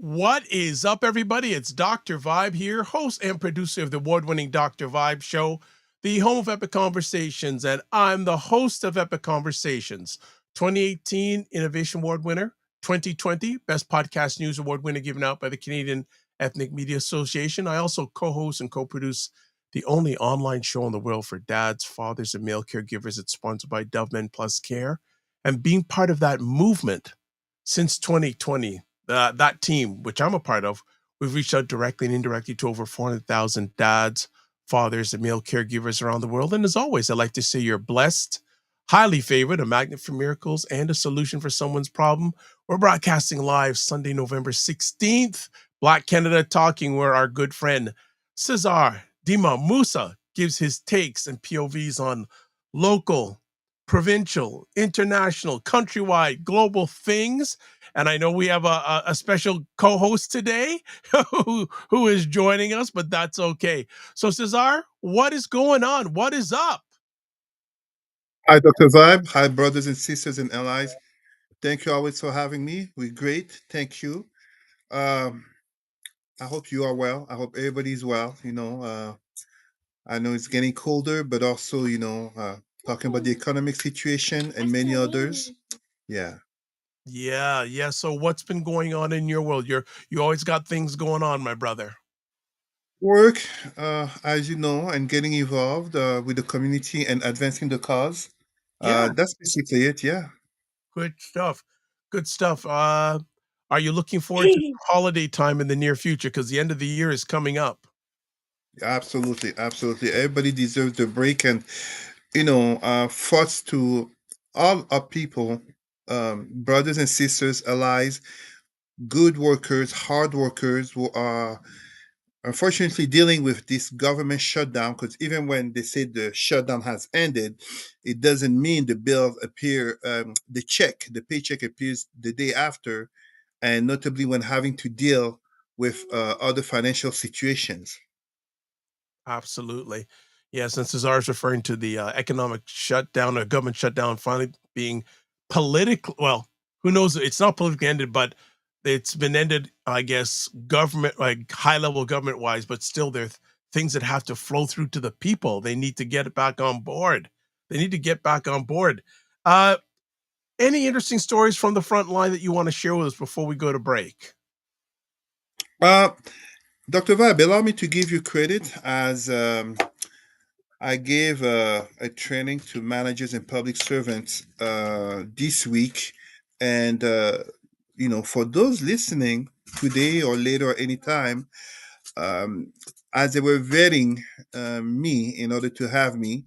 What is up, everybody? It's Dr. Vibe here, host and producer of the award-winning Dr. Vibe Show, the home of Epic Conversations, and I'm the host of Epic Conversations, 2018 Innovation Award winner, 2020 Best Podcast News Award winner given out by the Canadian Ethnic Media Association. I also co-host and co-produce the only online show in the world for dads, fathers, and male caregivers. It's sponsored by Dove Men Plus Care, and being part of that movement since 2020. That team, which I'm a part of, we've reached out directly and indirectly to over 400,000 dads, fathers, and male caregivers around the world. And as always, I'd like to say you're blessed, highly favored, a magnet for miracles, and a solution for someone's problem. We're broadcasting live Sunday, November 16th, Black Canada Talking, where our good friend Cesar Ndema-Moussa gives his takes and POVs on local, provincial, international, countrywide, global things. And I know we have a special co-host today who is joining us, but that's okay. So Cesar, what is going on? What is up? Hi, Dr. Vibe. Hi, brothers and sisters and allies. Thank you always for having me. We're great. Thank you. Um, I hope you are well. I hope everybody's well. I know it's getting colder, but also, talking about the economic situation and many others. Yeah. Yeah. So what's been going on in your world? You always got things going on, my brother. Work, as you know, and getting involved with the community and advancing the cause. Yeah, That's basically it. Yeah. good stuff. Good stuff. Are you looking forward to holiday time in the near future? Because the end of the year is coming up. Absolutely. Absolutely. Everybody deserves a break. And thoughts to all our people, brothers and sisters, allies, good workers, hard workers who are unfortunately dealing with this government shutdown. Because even when they say the shutdown has ended, it doesn't mean the bill appear, the paycheck appears the day after, and notably when having to deal with other financial situations. Absolutely. Yes, and Cesar is referring to the economic shutdown or government shutdown finally being political. Well, who knows? It's not politically ended, but it's been ended, I guess, government, like high level government wise, but still there's things that have to flow through to the people. They need to get it back on board. They need to get back on board. Uh, any interesting stories from the front line that you want to share with us before we go to break? Uh, Dr. Vibe, allow me to give you credit as I gave a training to managers and public servants this week. And, for those listening today or later or anytime, um, as they were vetting me in order to have me,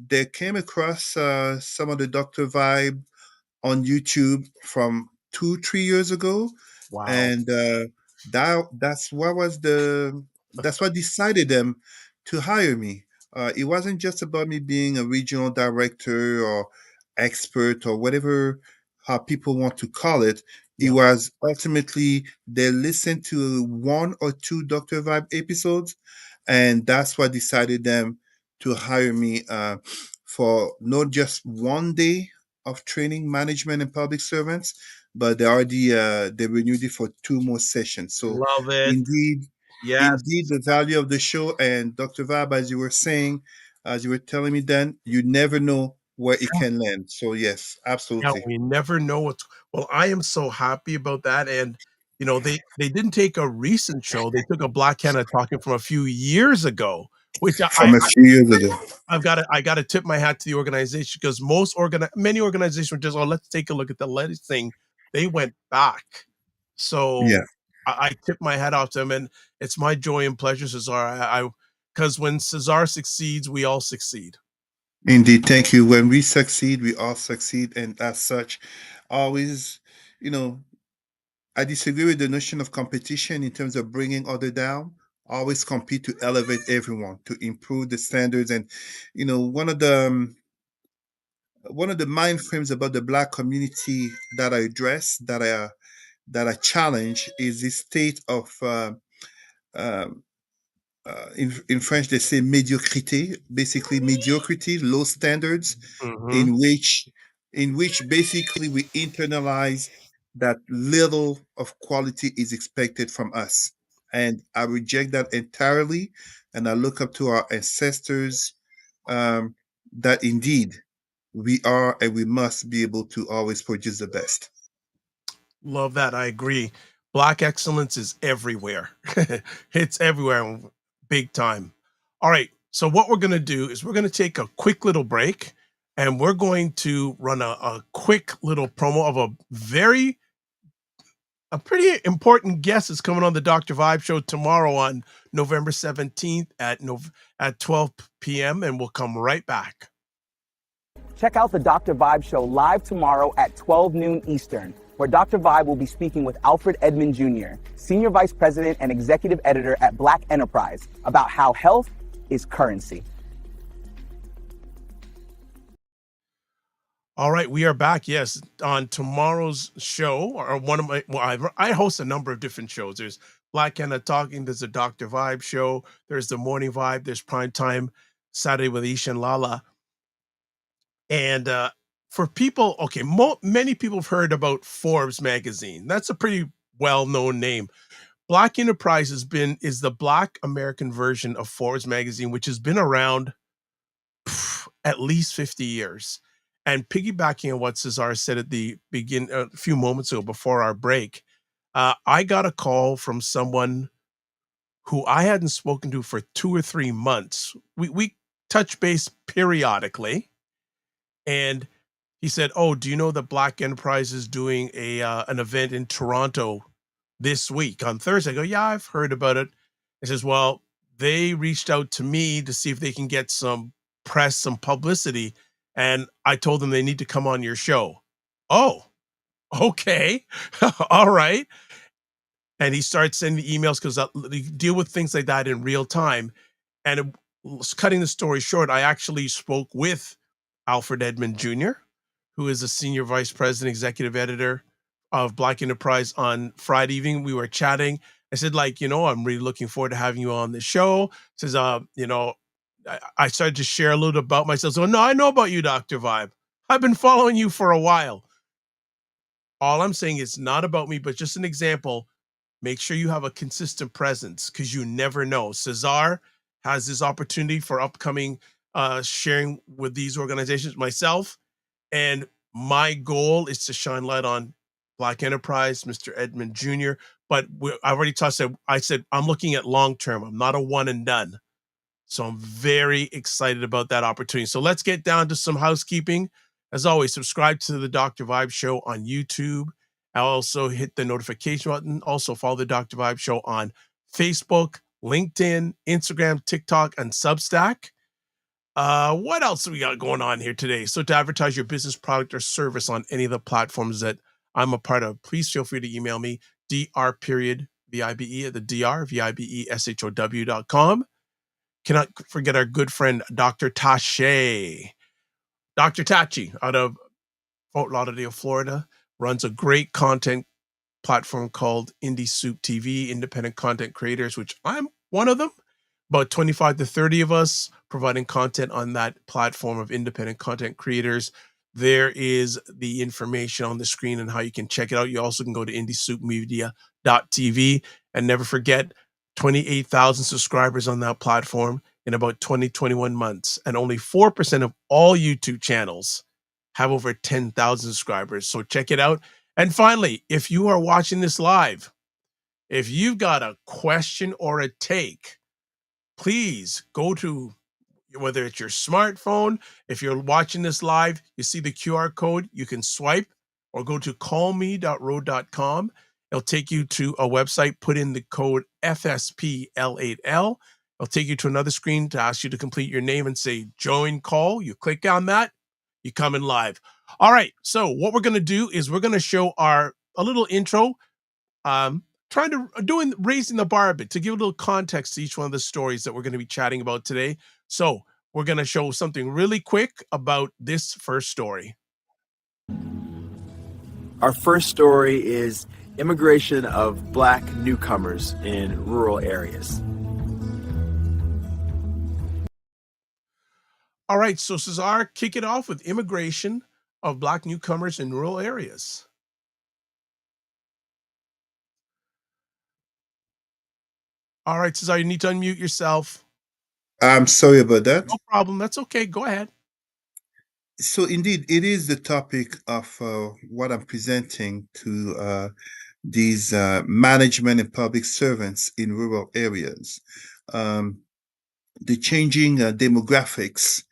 they came across some of the Dr. Vibe on YouTube from 2, 3 years ago. Wow. And that's what decided them to hire me. It wasn't just about me being a regional director or expert or whatever how people want to call it. It Yeah. was ultimately they listened to one or two Dr. Vibe episodes, and that's what decided them to hire me for not just one day of training management and public servants, but they renewed it for 2 more sessions. So Love it. indeed, Yes. indeed, the value of the show and Dr. Vab, as you were saying, as you were telling me, then you never know where it can land. So yes, Yeah, absolutely. we never know what's well, I am so happy about that, and, they didn't take a recent show, they took a Black Canada Talking from a few years ago, which From a few years ago. I gotta tip my hat to the organization because many organizations were just, "Oh, let's take a look at the latest thing." They went back. So, Yeah, I tip my hat off to them, and it's my joy and pleasure, Cesar, because when Cesar succeeds, we all succeed. indeed. Thank you. When we succeed, we all succeed. And as such, always, you know, I disagree with the notion of competition in terms of bringing other down. Always compete to elevate everyone, to improve the standards. And, one of the mind frames about the Black community that I address, that I challenge, is the state of um, in French they say mediocrité, basically mediocrity, low standards, Mhm. in which basically we internalize. that little of quality is expected from us. And I reject that entirely. And I look up to our ancestors, um, that indeed we are and we must be able to always produce the best. Love that. I agree. Black excellence is everywhere. It's everywhere, big time. All right. So what we're going to do is we're going to take a quick little break, and we're going to run a quick little promo of a pretty important guest is coming on the Dr. Vibe show tomorrow on November 17th at 12 p.m. and we'll come right back. Check out the Dr. Vibe show live tomorrow at 12 noon Eastern, where Dr. Vibe will be speaking with Alfred Edmond Jr., Senior Vice President and Executive Editor at Black Enterprise, about how health is currency. All right, we are back. Yes, on tomorrow's show, or one of my, well, I host a number of different shows. There's Black Anna Talking, there's a Dr. Vibe show, there's the Morning Vibe, there's Prime Time Saturday with Isha and Lala. And for people, okay, many people have heard about Forbes magazine. That's a pretty well-known name. Black Enterprise is the Black American version of Forbes magazine, which has been around at least 50 years. And piggybacking on what Cesar said at the begin a few moments ago before our break, I got a call from someone who I hadn't spoken to for 2 or 3 months. We touch base periodically, and he said, "Oh, do you know that Black Enterprise is doing an event in Toronto this week on Thursday?" I go, "Yeah, I've heard about it." He says, "Well, they reached out to me to see if they can get some press, some publicity, and I told them they need to come on your show." Oh, okay. All right. And he started sending emails because they deal with things like that in real time. And cutting the story short, I actually spoke with Alfred Edmond Jr., who is a senior vice president, executive editor of Black Enterprise on Friday evening. We were chatting. I said, like, I'm really looking forward to having you on the show. Says, I started to share a little about myself. So, no, I know about you, Dr. Vibe. I've been following you for a while. All I'm saying is not about me, but just an example. Make sure you have a consistent presence because you never know. Cesar has this opportunity for upcoming sharing with these organizations, myself, and my goal is to shine light on Black Enterprise, Mr. Edmond Jr. But I've already I said I'm looking at long term. I'm not a one and done. So I'm very excited about that opportunity. So let's get down to some housekeeping. As always, subscribe to the Dr. Vibe Show on YouTube. I'll also hit the notification button. Also follow the Dr. Vibe Show on Facebook, LinkedIn, Instagram, TikTok, and Substack. What else do we got going on here today? So to advertise your business, product, or service on any of the platforms that I'm a part of, please feel free to email me, dr.vibe at the drvibeshow.com. Cannot forget our good friend, Dr. Tache. Dr. Tachi, out of Fort Lauderdale, Florida, runs a great content platform called Indie Soup TV, Independent Content Creators, which I'm one of them. About 25 to 30 of us providing content on that platform of independent content creators. There is the information on the screen and how you can check it out. You also can go to indiesoupmedia.tv and never forget 28,000 subscribers on that platform in about 21 months. And only 4% of all YouTube channels have over 10,000 subscribers. So check it out. And finally, if you are watching this live, if you've got a question or a take, please go to, whether it's your smartphone, if you're watching this live, you see the QR code, you can swipe or go to callme.road.com. It'll take you to a website, put in the code FSPL8L. It'll take you to another screen to ask you to complete your name and say join call. You click on that, you come in live. All right. So what we're going to do is we're going to show a little intro, raising the bar a bit to give a little context to each one of the stories that we're going to be chatting about today. So we're going to show something really quick about this first story. Our first story is immigration of Black newcomers in rural areas. All right, so Cesar, kick it off with immigration of Black newcomers in rural areas. All right, Cesar, you need to unmute yourself. I'm sorry about that. No problem. That's okay. Go ahead. So, indeed, it is the topic of what I'm presenting to these management and public servants in rural areas. Um, the changing demographics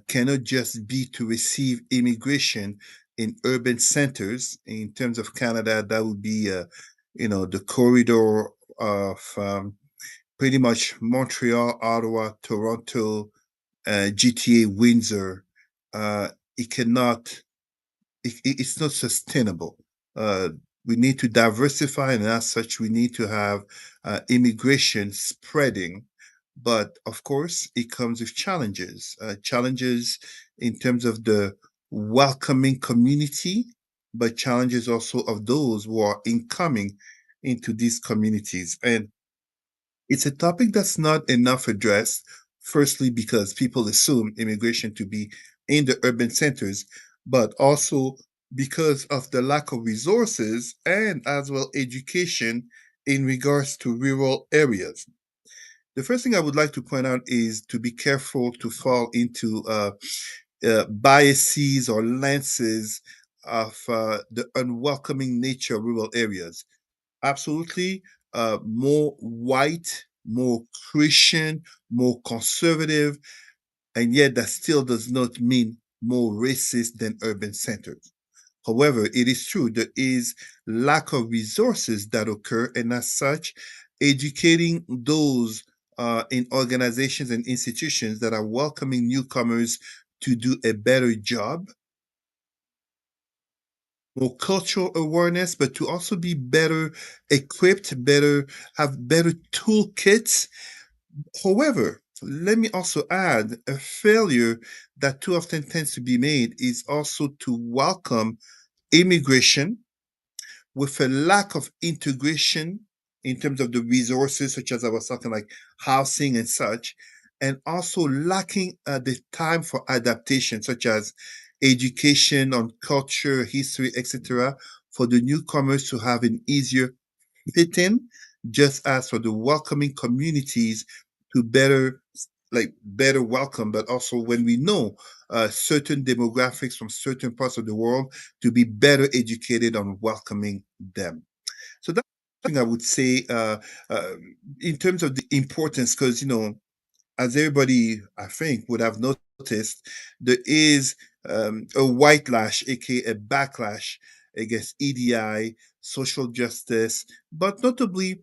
cannot just be to receive immigration in urban centers. In terms of Canada, that would be, the corridor of pretty much Montreal, Ottawa, Toronto, GTA, Windsor. Uh, it cannot. It's not sustainable. Uh, we need to diversify, and as such, we need to have immigration spreading. But of course, it comes with challenges. Challenges in terms of the welcoming community, but challenges also of those who are incoming into these communities. And it's a topic that's not enough addressed, firstly, because people assume immigration to be in the urban centers, but also because of the lack of resources and as well education in regards to rural areas. The first thing I would like to point out is to be careful to fall into biases or lenses of the unwelcoming nature of rural areas. Absolutely, more white, more Christian, more conservative, and yet that still does not mean more racist than urban centers. However, it is true there is lack of resources that occur, and as such, educating those in organizations and institutions that are welcoming newcomers to do a better job, more cultural awareness, but to also be better equipped, have better toolkits. However, let me also add a failure that too often tends to be made is also to welcome immigration with a lack of integration in terms of the resources, such as I was talking, like housing and such, and also lacking the time for adaptation, such as education on culture, history, etc., for the newcomers to have an easier fit in, just as for the welcoming communities to better welcome, but also when we know certain demographics from certain parts of the world to be better educated on welcoming them. So that's something I would say uh, in terms of the importance, because as everybody I think would have noticed, there is a white lash, aka a backlash against EDI, social justice, but notably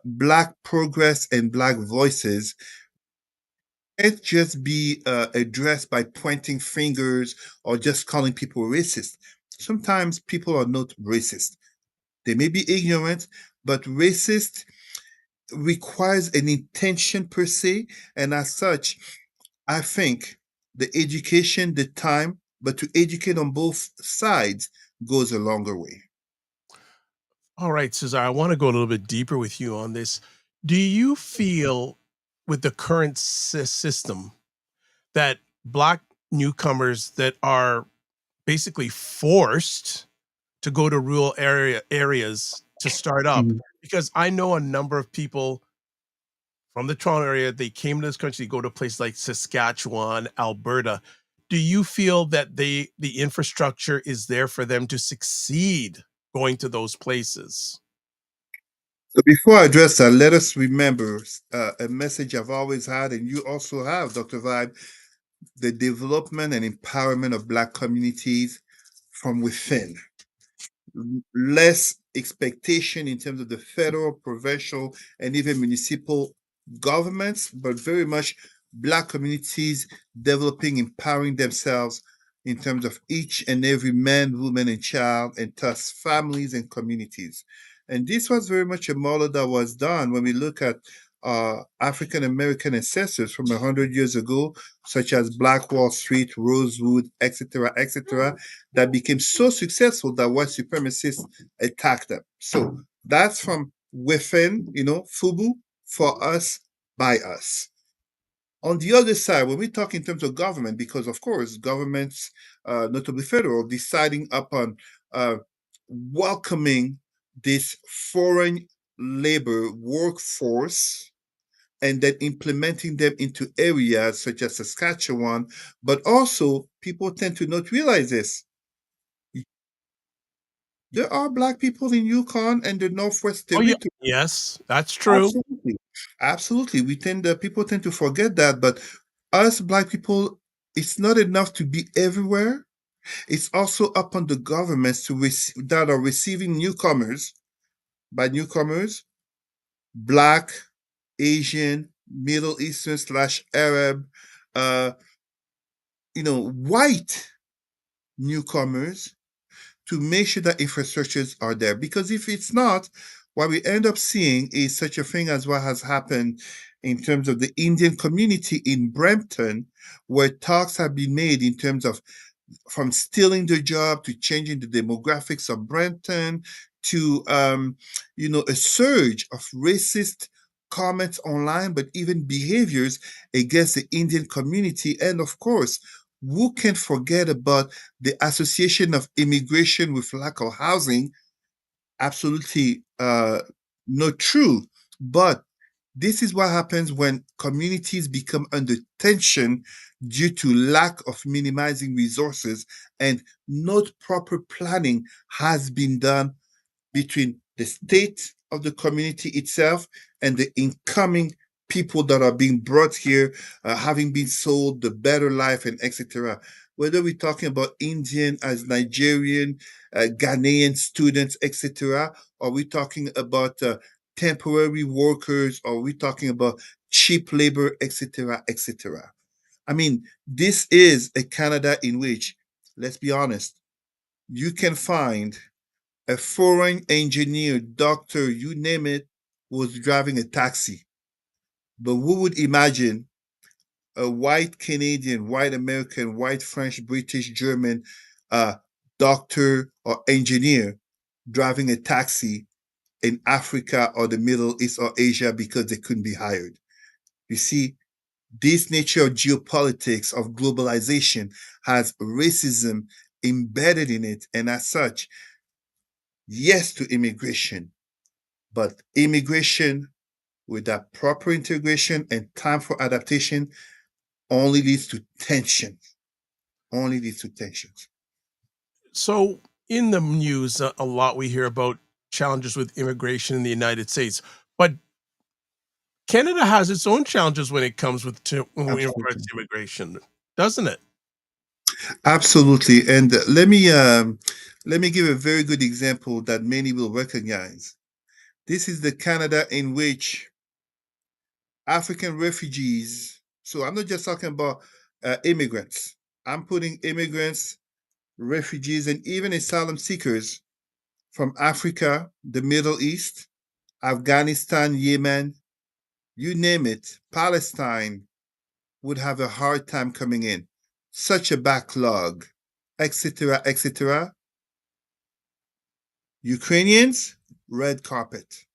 Black progress and Black voices can't just be addressed by pointing fingers or just calling people racist. Sometimes people are not racist. They may be ignorant, but racist requires an intention per se. And as such, I think the education, the time, but to educate on both sides goes a longer way. All right, Cesar, I want to go a little bit deeper with you on this. Do you feel with the current system that Black newcomers that are basically forced to go to rural areas to start up? Mhm. Because I know a number of people from the Toronto area, they came to this country, go to places like Saskatchewan, Alberta. Do you feel that the infrastructure is there for them to succeed going to those places? So before I address that, let us remember a message I've always had, and you also have, Dr. Vibe, the development and empowerment of Black communities from within. Less expectation in terms of the federal, provincial, and even municipal governments, but very much Black communities developing, empowering themselves in terms of each and every man, woman, and child, and thus families and communities. And this was very much a model that was done when we look at African American ancestors from 100 years ago, such as Black Wall Street, Rosewood, etc., that became so successful that white supremacists attacked them. So that's from within, FUBU, for us, by us. On the other side, when we talk in terms of government, because of course, governments, notably federal, deciding upon welcoming these foreign labor workforce and then implementing them into areas such as Saskatchewan. But also, people tend to not realize this. There are Black people in Yukon and the Northwest Oh, yeah. Territory. Yes, that's true. Absolutely. Absolutely. People tend to forget that. But us Black people, it's not enough to be everywhere. It's also up on the governments that are receiving newcomers. By newcomers, Black, Asian, Middle Eastern slash Arab, uh, white newcomers, to make sure that infrastructures are there. Because if it's not, what we end up seeing is such a thing as what has happened in terms of the Indian community in Brampton, where talks have been made in terms of from stealing the job to changing the demographics of Brampton to a surge of racist comments online, but even behaviors against the Indian community. And of course, who can forget about the association of immigration with lack of housing? Absolutely not true. But this is what happens when communities become under tension due to lack of minimizing resources and not proper planning has been done between the state of the community itself and the incoming people that are being brought here, having been sold the better life and etc. Whether we're talking about Indian as Nigerian, Ghanaian students, etc., or we're talking about temporary workers, or we're talking about cheap labor, etc., etc. I mean, this is a Canada in which, let's be honest, you can find a foreign engineer, doctor, you name it, was driving a taxi. But who would imagine a white Canadian, white American, white French, British, German doctor or engineer driving a taxi in Africa or the Middle East or Asia because they couldn't be hired? You see, this nature of geopolitics, of globalization, has racism embedded in it. And as such, yes to immigration, but immigration with that proper integration and time for adaptation only leads to tension. Only leads to tensions. So, in the news, a lot we hear about challenges with immigration in the United States, but Canada has its own challenges when it comes when it regards Absolutely. to immigration, doesn't it? Absolutely. And let me give a very good example that many will recognize. This is the Canada in which African refugees, so I'm not just talking about immigrants, I'm putting immigrants, refugees, and even asylum seekers from Africa, the Middle East, Afghanistan, Yemen, you name it, Palestine would have a hard time coming in. Such a backlog, etc., etc. Ukrainians, red carpet.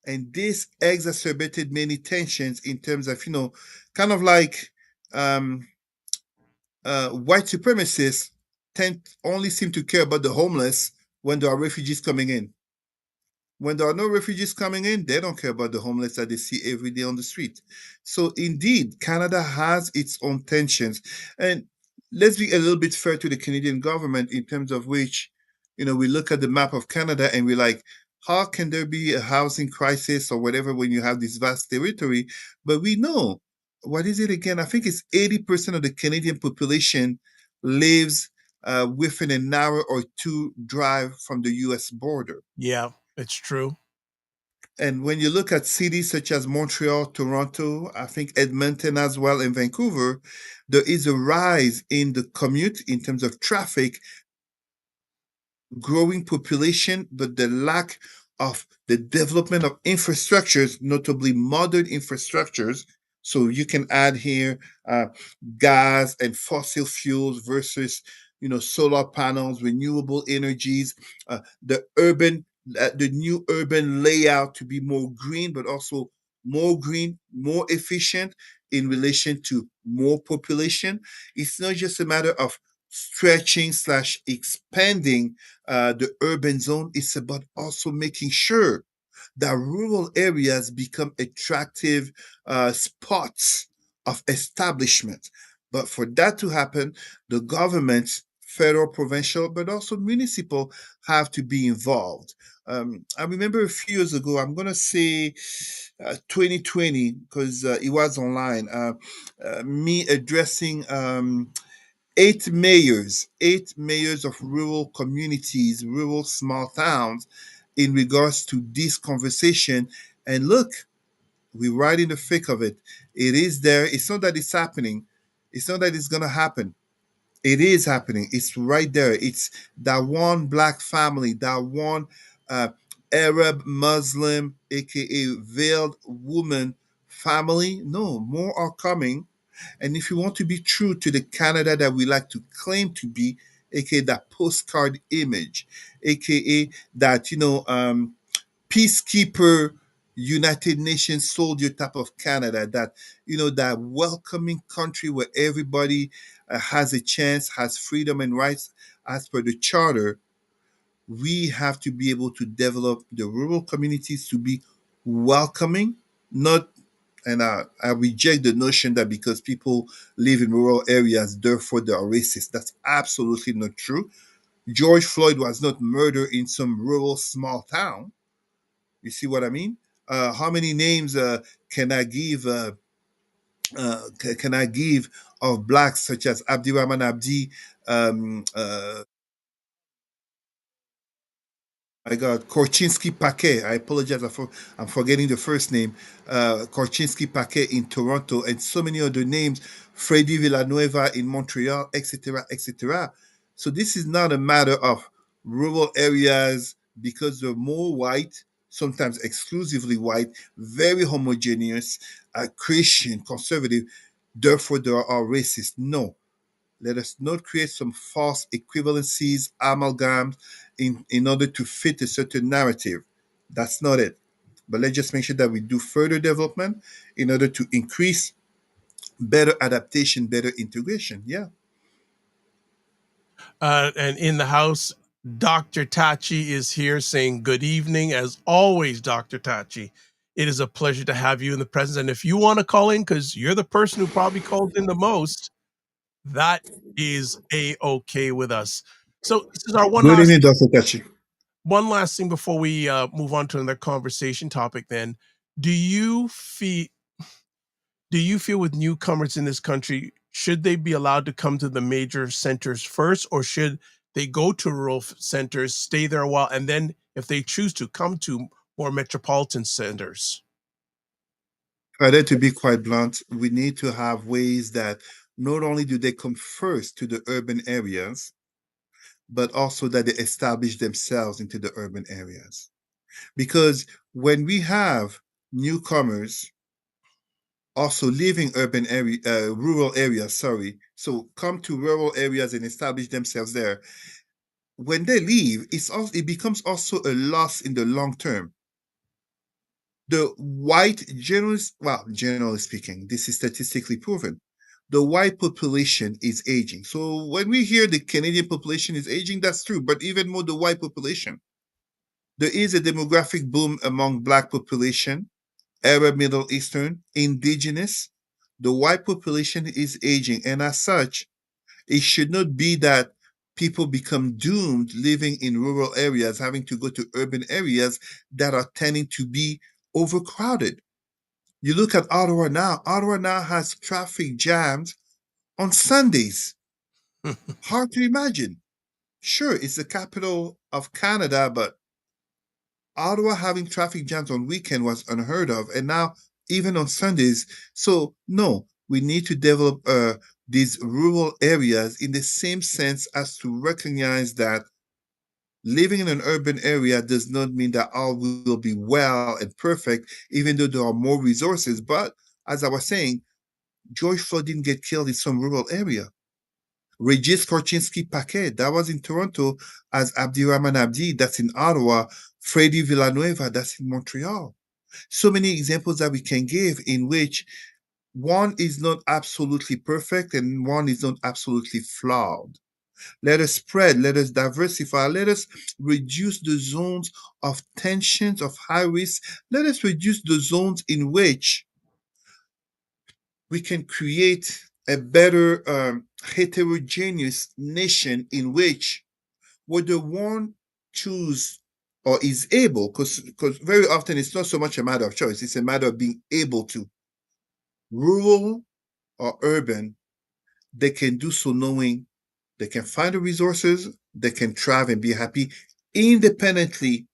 And this exacerbated many tensions in terms of, kind of like um, white supremacists only seem to care about the homeless when there are refugees coming in. When there are no refugees coming in, they don't care about the homeless that they see every day on the street. So, indeed, Canada has its own tensions. And let's be a little bit fair to the Canadian government in terms of which, we look at the map of Canada and we're like, how can there be a housing crisis or whatever when you have this vast territory? But we know, what is it again? I think it's 80% of the Canadian population lives within an hour or two drive from the US border. Yeah, it's true. And when you look at cities such as Montreal, Toronto, I think Edmonton as well, and Vancouver, there is a rise in the commute in terms of traffic, growing population, but the lack of the development of infrastructures, notably modern infrastructures. So you can add here gas and fossil fuels versus solar panels, renewable energies, the new urban layout to be more green, but also more green, more efficient in relation to more population. It's not just a matter of stretching slash expanding the urban zone. It's about also making sure that rural areas become attractive spots of establishment. But for that to happen, the government, federal, provincial, but also municipal, have to be involved. I remember a few years ago, I'm going to say 2020, because it was online, me addressing eight mayors of rural communities, rural small towns, in regards to this conversation. And look, we're right in the thick of it. It is there. It's not that it's happening. It's not that it's going to happen. It is happening. It's right there. It's that one black family, that one uh, Arab Muslim, aka veiled woman family. No, more are coming. And if you want to be true to the Canada that we like to claim to be, aka that postcard image, aka that, peacekeeper, United Nations soldier type of Canada, that, that welcoming country where everybody has a chance, has freedom and rights as per the charter, we have to be able to develop the rural communities to be welcoming, not, and I reject the notion that because people live in rural areas, therefore they are racist. That's absolutely not true. George Floyd was not murdered in some rural small town. You see what I mean? How many names can I give? Can I give of blacks such as Abdirahman Abdi, um, uh, I got Korchinski Paquet. I apologize. I'm forgetting the first name. Korchinski Paquet in Toronto, and so many other names. Freddy Villanueva in Montreal, etc., etc. So this is not a matter of rural areas because they're more white, sometimes exclusively white, very homogeneous, Christian, conservative. Therefore, they are racist. No, let us not create some false equivalencies, amalgams in order to fit a certain narrative. That's not it. But let's just make sure that we do further development in order to increase better adaptation, better integration. Yeah. And in the house, Dr. Tachi is here saying good evening. As always, Dr. Tachi, it is a pleasure to have you in the presence. And if you want to call in, because you're the person who probably calls in the most, that is a-okay with us. So this is our Good evening, Dr. Kachi. one last thing before we move on to another conversation topic. Then, do you feel with newcomers in this country, should they be allowed to come to the major centers first, or should they go to rural centers, stay there a while, and then if they choose to come to more metropolitan centers? Rather, to be quite blunt, we need to have ways that not only do they come first to the urban areas, but also that they establish themselves into the urban areas. Because when we have newcomers also leaving rural areas, sorry, so come to rural areas and establish themselves there, when they leave, it becomes also a loss in the long term. The white, generally speaking, this is statistically proven, the white population is aging. So when we hear the Canadian population is aging, that's true, but even more the white population. There is a demographic boom among black population, Arab, Middle Eastern, indigenous. The white population is aging, and as such, it should not be that people become doomed living in rural areas, having to go to urban areas that are tending to be overcrowded. You look at Ottawa now. Ottawa now has traffic jams on Sundays. Hard to imagine. Sure, it's the capital of Canada, but Ottawa having traffic jams on weekend was unheard of, and now even on Sundays. So no, we need to develop these rural areas in the same sense as to recognize that living in an urban area does not mean that all will be well and perfect, even though there are more resources. But as I was saying, George Floyd didn't get killed in some rural area. Regis Korchinski Paquet, that was in Toronto, as Abdirahman Abdi, that's in Ottawa, Freddy Villanueva, that's in Montreal. So many examples that we can give in which one is not absolutely perfect and one is not absolutely flawed. Let us spread, let us diversify, let us reduce the zones of tensions, of high risk. Let us reduce the zones in which we can create a better heterogeneous nation in which whether one choose or is able, because very often it's not so much a matter of choice, it's a matter of being able to, rural or urban, they can do so knowing they can find the resources, they can thrive and be happy independently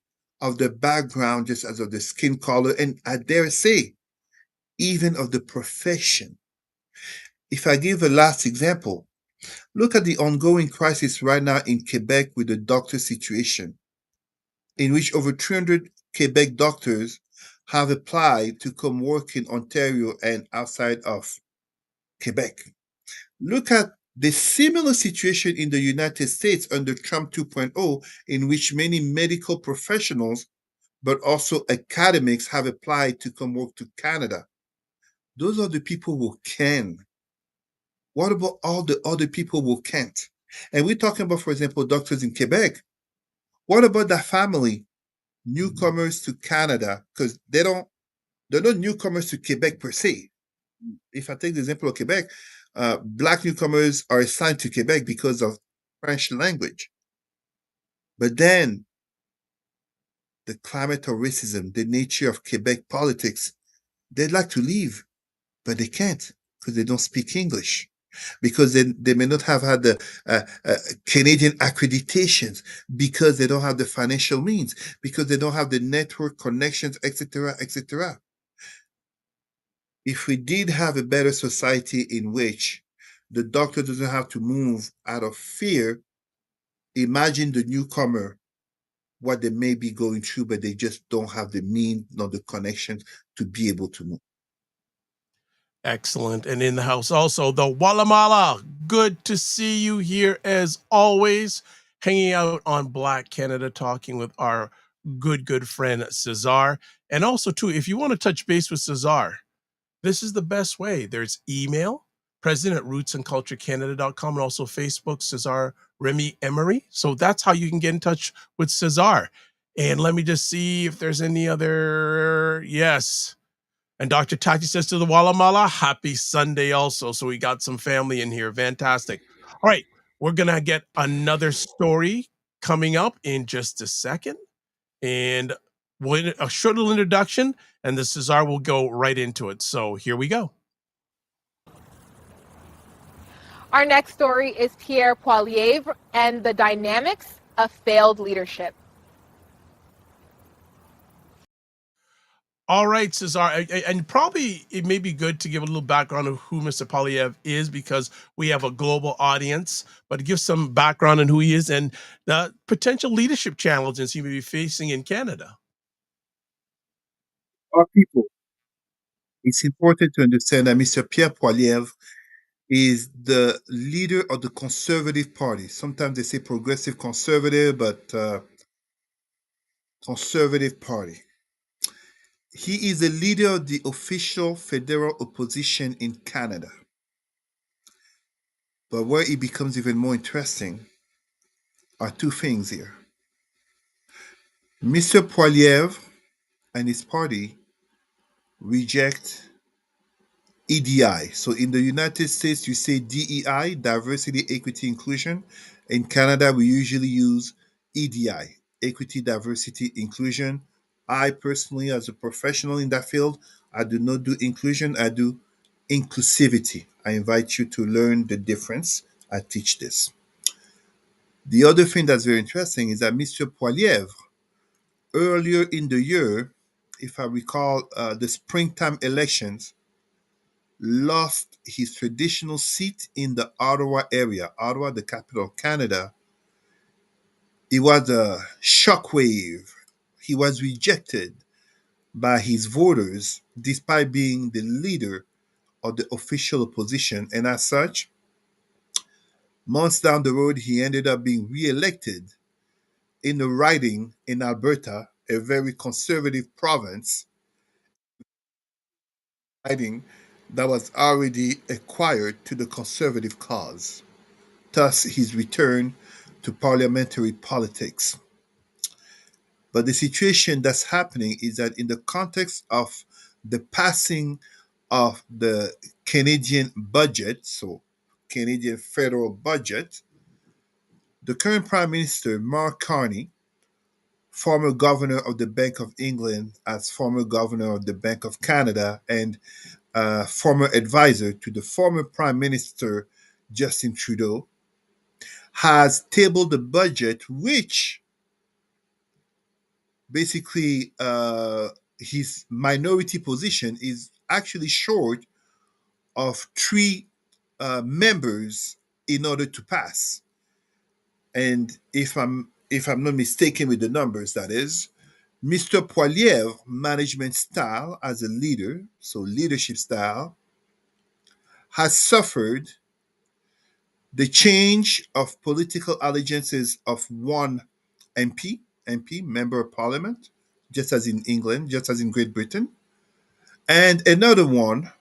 of the background, just as of the skin color, and I dare say, even of the profession. If I give a last example, look at the ongoing crisis right now in Quebec with the doctor situation, in which over 300 Quebec doctors have applied to come work in Ontario and outside of Quebec. Look at the similar situation in the United States under Trump 2.0, in which many medical professionals, but also academics, have applied to come work to Canada. Those are the people who can. What about all the other people who can't? And we're talking about, for example, doctors in Quebec. What about that family, newcomers to Canada? Because they're not newcomers to Quebec per se. If I take the example of Quebec, Black newcomers are assigned to Quebec because of French language. But then the climate of racism, the nature of Quebec politics, they'd like to leave, but they can't because they don't speak English. Because they may not have had the Canadian accreditations, because they don't have the financial means, because they don't have the network connections, etc., etc. If we did have a better society in which the doctor doesn't have to move out of fear, imagine the newcomer, what they may be going through, but they just don't have the means nor the connections to be able to move. Excellent. And in the house also, the Walamala. Good to see you here as always, hanging out on Black Canada, talking with our good friend Cesar. And also, too, if you want to touch base with Cesar, this is the best way. There's email, president at rootsandculturecanada.com, and also Facebook, Cesar Remy Emery. So that's how you can get in touch with Cesar. And let me just see if there's any other. Yes. And Dr. Tati says to the Walamala, happy Sunday also. So we got some family in here. Fantastic. All right. We're going to get another story coming up in just a second. And a short little introduction, and the Cesar will go right into it. So here we go. Our next story is Pierre Poilievre and the dynamics of failed leadership. All right, Cesar, and probably it may be good to give a little background of who Mr. Poilievre is, because we have a global audience, but give some background on who he is and the potential leadership challenges he may be facing in Canada. Our people, it's important to understand that Mr. Pierre Poilievre is the leader of the Conservative Party. Sometimes they say progressive conservative, but Conservative Party. He is the leader of the official federal opposition in Canada. But where it becomes even more interesting are two things here. Mr. Poilievre and his party reject EDI. So in the United States, you say DEI, diversity, equity, inclusion. In Canada, we usually use EDI, equity, diversity, inclusion. I personally, as a professional in that field, I do not do inclusion, I do inclusivity. I invite you to learn the difference. I teach this. The other thing that's very interesting is that Mr. Poilievre, earlier in the year, if I recall, the springtime elections, lost his traditional seat in the Ottawa area, Ottawa, the capital of Canada. It was a shockwave. He was rejected by his voters despite being the leader of the official opposition. And as such, months down the road, he ended up being re-elected in a riding in Alberta, a very conservative province, riding that was already acquired to the conservative cause. thus his return to parliamentary politics. But the situation that's happening is that in the context of the passing of the Canadian budget, so Canadian federal budget, the current Prime Minister, Mark Carney, former governor of the Bank of England, as former governor of the Bank of Canada, and former advisor to the former Prime Minister, Justin Trudeau, has tabled a budget which basically his minority position is actually short of three members in order to pass. And if I'm not mistaken with the numbers, that is, Mr. Poilievre management style as a leader, so leadership style, has suffered the change of political allegiances of one MP, member of parliament, just as in England, just as in Great Britain, and another one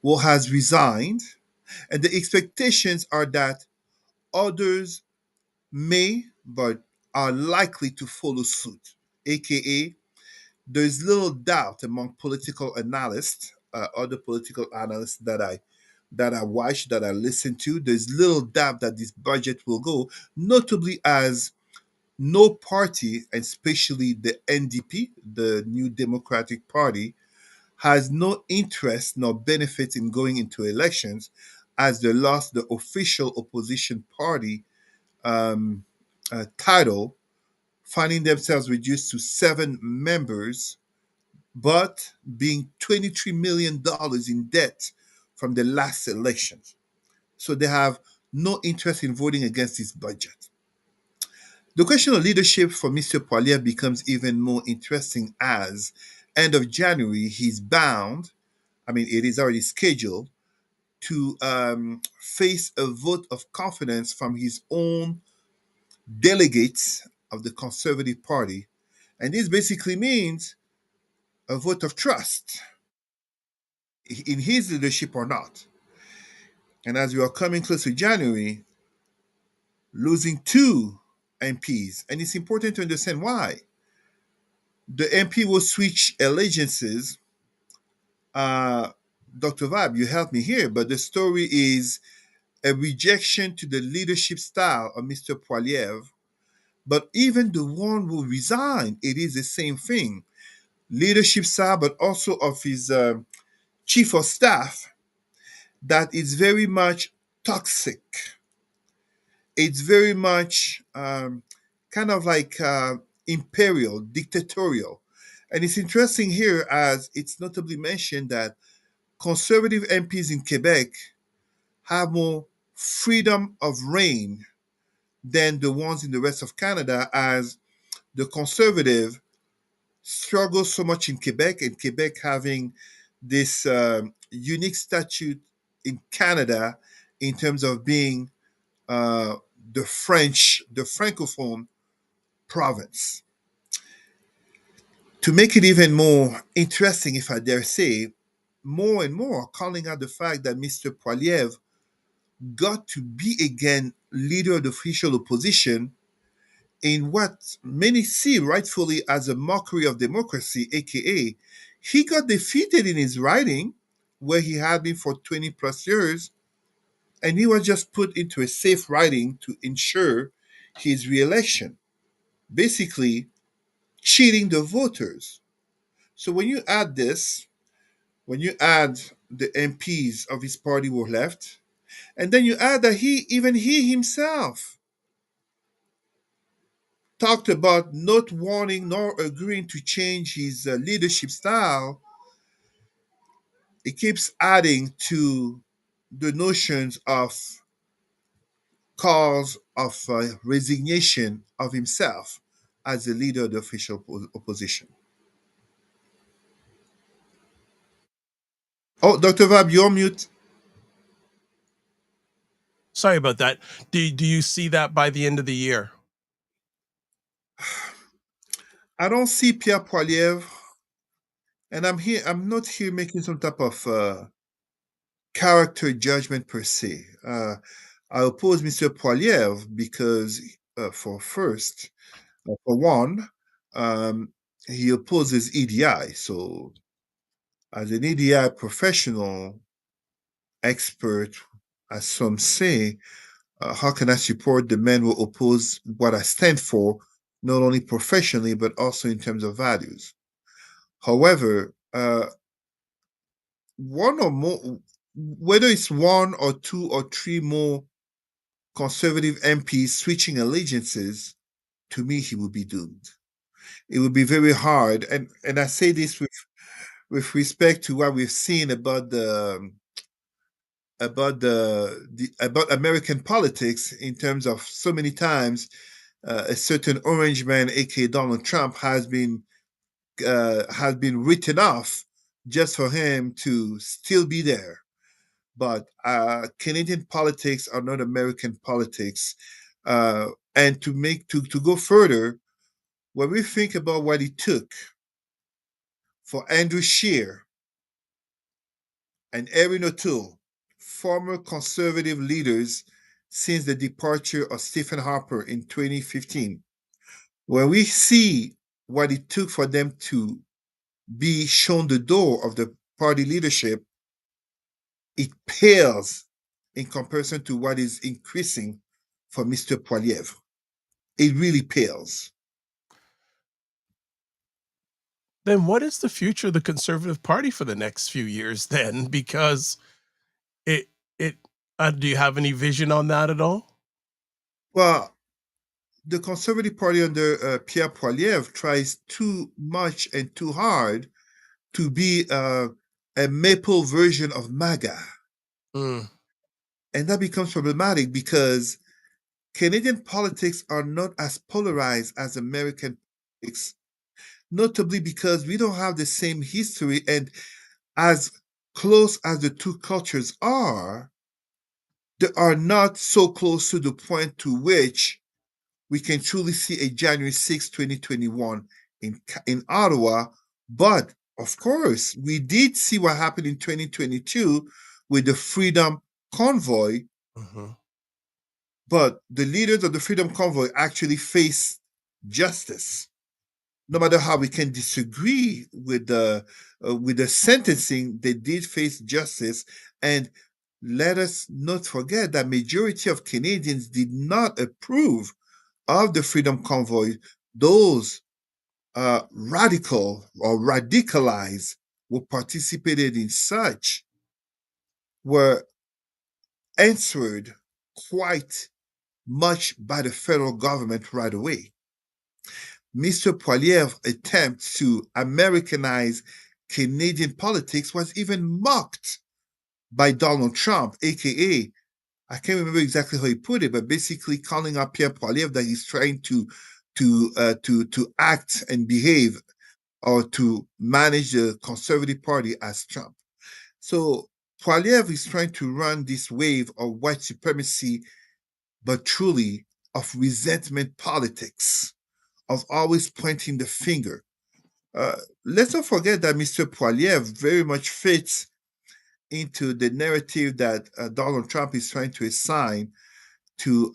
who has resigned. And the expectations are that others may, but are likely to follow suit, aka there's little doubt among political analysts, other political analysts that I watch, that I listen to. There's little doubt that this budget will go, notably as no party, especially the NDP, the New Democratic Party, has no interest nor benefit in going into elections, as they lost the official opposition party um, title, finding themselves reduced to 7 members, but being $23 million in debt from the last elections. So they have no interest in voting against this budget. The question of leadership for Mr. Poilievre becomes even more interesting as end of January he's bound, I mean it is already scheduled, to face a vote of confidence from his own delegates of the Conservative Party. And this basically means a vote of trust in his leadership or not. And as we are coming close to January, losing two MPs, and it's important to understand why. The MP will switch allegiances. Dr. Vibe, you helped me here, but the story is a rejection to the leadership style of Mr. Poilievre. But even the one who resigned, it is the same thing. Leadership style, but also of his chief of staff, that is very much toxic. It's very much kind of like imperial, dictatorial. And it's interesting here as it's notably mentioned that conservative MPs in Quebec have more freedom of reign than the ones in the rest of Canada, as the conservative struggle so much in Quebec, and Quebec having this unique statute in Canada in terms of being uh, the francophone province. To make it even more interesting, if I dare say, more and more calling out the fact that Mr. Poilievre got to be again leader of the official opposition in what many see rightfully as a mockery of democracy, aka he got defeated in his riding where he had been for 20 plus years, and he was just put into a safe riding to ensure his reelection, basically cheating the voters. So when you add this, when you add the MPs of his party were left, and then you add that he himself talked about not wanting nor agreeing to change his leadership style, it keeps adding to the notions of cause of resignation of himself as the leader of the official opposition. Oh, Dr. Vab, you're on mute. Sorry about that. Do you see that by the end of the year? I don't see Pierre Poilievre, and I'm not here making some type of character judgment per se. I oppose Mr. Poilievre because, for one, um, he opposes EDI. So, as an EDI professional, expert, as some say, how can I support the men who oppose what I stand for, not only professionally, but also in terms of values? However, one or more, whether it's one or two or three more conservative MPs switching allegiances, to me, he would be doomed. It would be very hard, and I say this with respect to what we've seen about about American politics in terms of so many times a certain orange man, aka Donald Trump, has been written off just for him to still be there. But Canadian politics are not American politics. And to go further, when we think about what it took for Andrew Scheer and Erin O'Toole, former conservative leaders since the departure of Stephen Harper in 2015, when we see what it took for them to be shown the door of the party leadership, it pales in comparison to what is increasing for Mr. Poilievre. It really pales. Then what is the future of the Conservative Party for the next few years then? Because it it do you have any vision on that at all? Well, the Conservative Party under Pierre Poilievre tries too much and too hard to be a maple version of MAGA. Mm. And that becomes problematic because Canadian politics are not as polarized as American politics, notably because we don't have the same history, and as close as the two cultures are, they are not so close to the point to which we can truly see a January 6, 2021 in Ottawa. But of course, we did see what happened in 2022 with the Freedom Convoy. Mhm. But the leaders of the Freedom Convoy actually faced justice. No matter how we can disagree with the sentencing, they did face justice. And let us not forget that majority of Canadians did not approve of the Freedom Convoy. Those radical or radicalized who participated in such were answered quite much by the federal government right away. Mr. Poilievre's attempt to Americanize Canadian politics was even mocked by Donald Trump, aka, I can't remember exactly how he put it, but basically calling out Pierre Poilievre that he's trying to act and behave or to manage the Conservative Party as Trump. So Poilievre is trying to run this wave of white supremacy, but truly of resentment politics, of always pointing the finger. Let's not forget that Mr. Poilievre very much fits into the narrative that Donald Trump is trying to assign to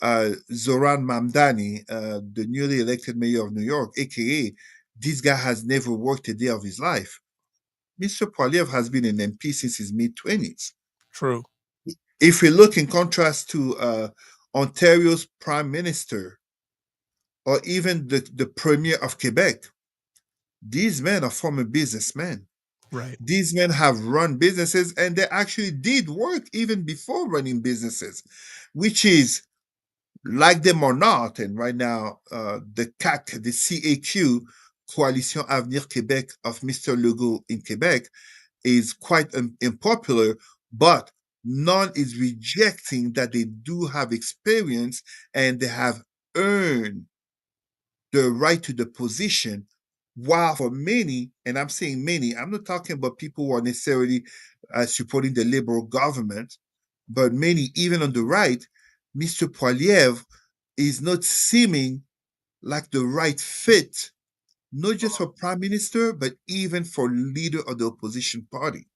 Zoran Mamdani, the newly elected mayor of New York, aka this guy has never worked a day of his life. Mr. Poilievre has been an MP since his mid-20s. True. If we look in contrast to Ontario's prime minister or even the premier of Quebec, these men are former businessmen. Right. These men have run businesses and they actually did work even before running businesses, which is, like them or not, and right now the CAQ, the CAQ, Coalition Avenir Québec of Mr. Legault in Quebec, is quite unpopular, but none is rejecting that they do have experience and they have earned the right to the position. While for many, and I'm saying many, I'm not talking about people who are necessarily supporting the Liberal government, but many, even on the right, Mr. Poilievre is not seeming like the right fit, not just for prime minister, but even for leader of the opposition party.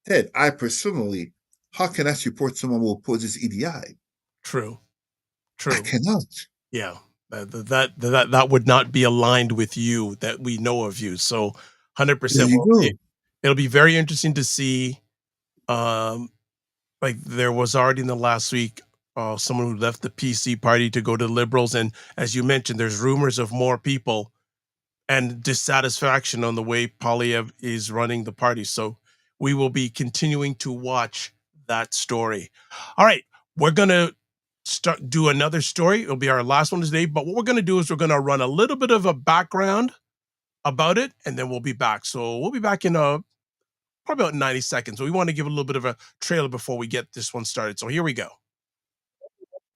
Ted, I personally How can I support someone who opposes EDI? True. I True. cannot. Yeah. That would not be aligned with you that we know of you. So There 100%. you Well, go. it'll be very interesting to see. Um, like there was already in the last week, someone who left the PC party to go to liberals, and as you mentioned, there's rumors of more people and dissatisfaction on the way Polyev is running the party. So we will be continuing to watch that story. All right, we're gonna do another story. It'll be our last one today. But what we're gonna do is we're gonna run a little bit of a background about it, and then we'll be back. So we'll be back in probably about 90 seconds. So we want to give a little bit of a trailer before we get this one started. So here we go.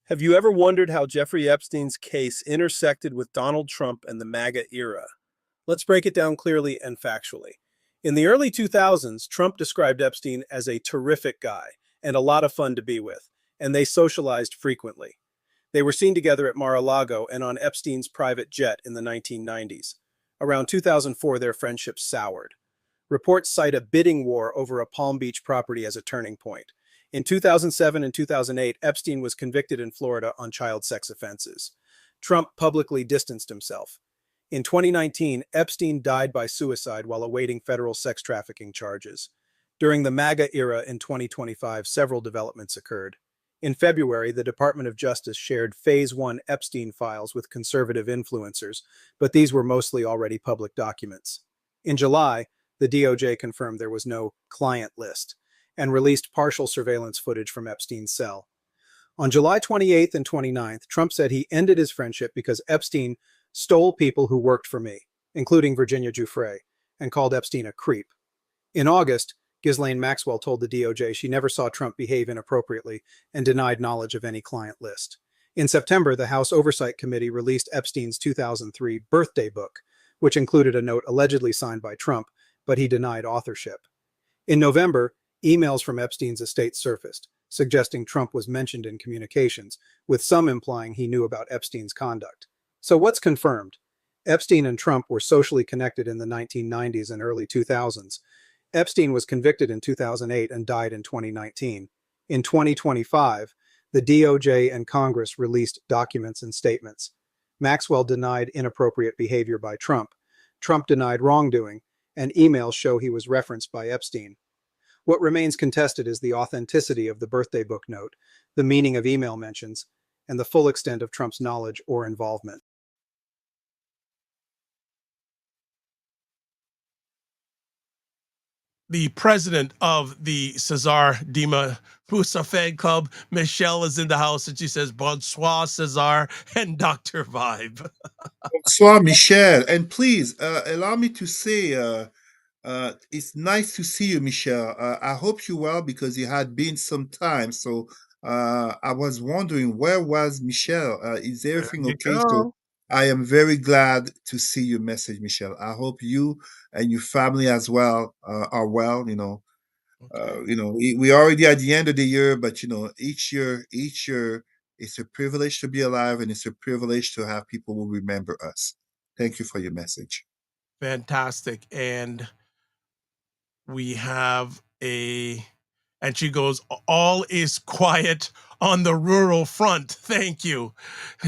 Have you ever wondered how Jeffrey Epstein's case intersected with Donald Trump and the MAGA era? Let's break it down clearly and factually. In the early 2000s, Trump described Epstein as a terrific guy and a lot of fun to be with, and they socialized frequently. They were seen together at Mar-a-Lago and on Epstein's private jet in the 1990s. Around 2004, their friendship soured. Reports cite a bidding war over a Palm Beach property as a turning point. In 2007 and 2008, Epstein was convicted in Florida on child sex offenses. Trump publicly distanced himself. In 2019, Epstein died by suicide while awaiting federal sex trafficking charges. During the MAGA era in 2025, several developments occurred. In February, the Department of Justice shared Phase 1 Epstein files with conservative influencers, but these were mostly already public documents. In July, the DOJ confirmed there was no client list and released partial surveillance footage from Epstein's cell. On July 28th and 29th, Trump said he ended his friendship because Epstein stole people who worked for me, including Virginia Giuffre, and called Epstein a creep. In August, Ghislaine Maxwell told the DOJ she never saw Trump behave inappropriately and denied knowledge of any client list. In September, the House Oversight Committee released Epstein's 2003 birthday book, which included a note allegedly signed by Trump, but he denied authorship. In November, emails from Epstein's estate surfaced, suggesting Trump was mentioned in communications, with some implying he knew about Epstein's conduct. So what's confirmed? Epstein and Trump were socially connected in the 1990s and early 2000s. Epstein was convicted in 2008 and died in 2019. In 2025, the DOJ and Congress released documents and statements. Maxwell denied inappropriate behavior by Trump. Trump denied wrongdoing, and emails show he was referenced by Epstein. What remains contested is the authenticity of the birthday book note, the meaning of email mentions, and the full extent of Trump's knowledge or involvement. The president of the Cesar Ndema-Moussa fan club, Michelle, is in the house, and she says, "Bonsoir, Cesar and Dr. Vibe." Bonsoir, Michel. And please allow me to say it's nice to see you, Michelle. I hope you're well because you had been some time. So I was wondering, where was Michelle? Is There everything you okay? So go. I am very glad to see your message, Michelle. I hope you and your family as well are well. Okay. We already at the end of the year, but each year, it's a privilege to be alive, and it's a privilege to have people who remember us. Thank you for your message. Fantastic. And we have and she goes, "All is quiet on the rural front, thank you."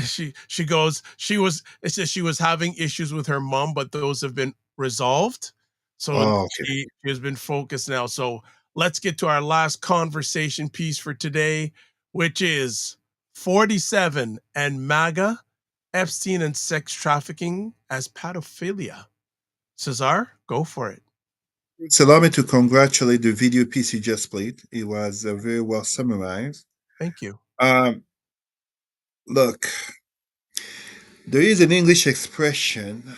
She goes, it says she was having issues with her mom, but those have been resolved, so Oh, okay. she has been focused now. So let's get to our last conversation piece for today, which is 47 and MAGA, Epstein and sex trafficking as pedophilia. Cesar, go for it. So allow me to congratulate the video piece you just played. It was very well summarized. Thank you. Um, Look, there is an English expression,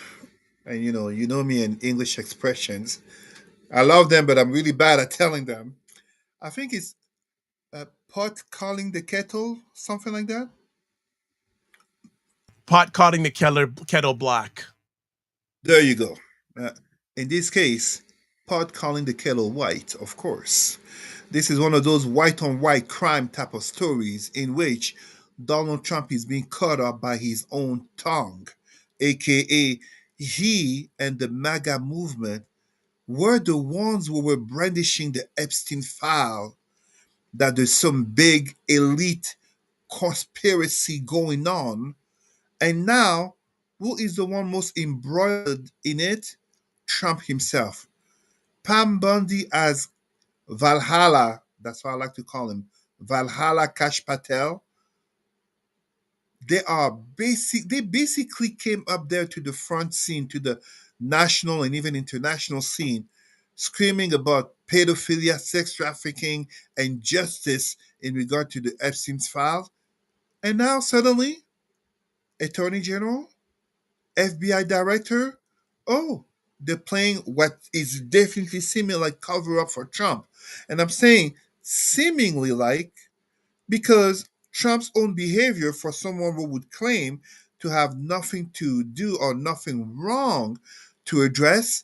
and you know me and English expressions. I love them, but I'm really bad at telling them. I think it's pot calling the kettle, something like that. Pot calling the kettle black. There you go. Uh, in this case, pot calling the kettle white, of course. This is one of those white on white crime type of stories in which Donald Trump is being caught up by his own tongue, aka he and the MAGA movement were the ones who were brandishing the Epstein file that there's some big elite conspiracy going on. And now, who is the one most embroiled in it? Trump himself. Pam Bondi as Valhalla, that's what I like to call him, Valhalla Cash Patel. They basically came up there to the front scene, to the national and even international scene, screaming about pedophilia, sex trafficking, and justice in regard to the Epstein's files. And now suddenly, Attorney General, FBI Director, oh, they're playing what is definitely seeming like cover up for Trump. And I'm saying seemingly like because Trump's own behavior for someone who would claim to have nothing to do or nothing wrong to address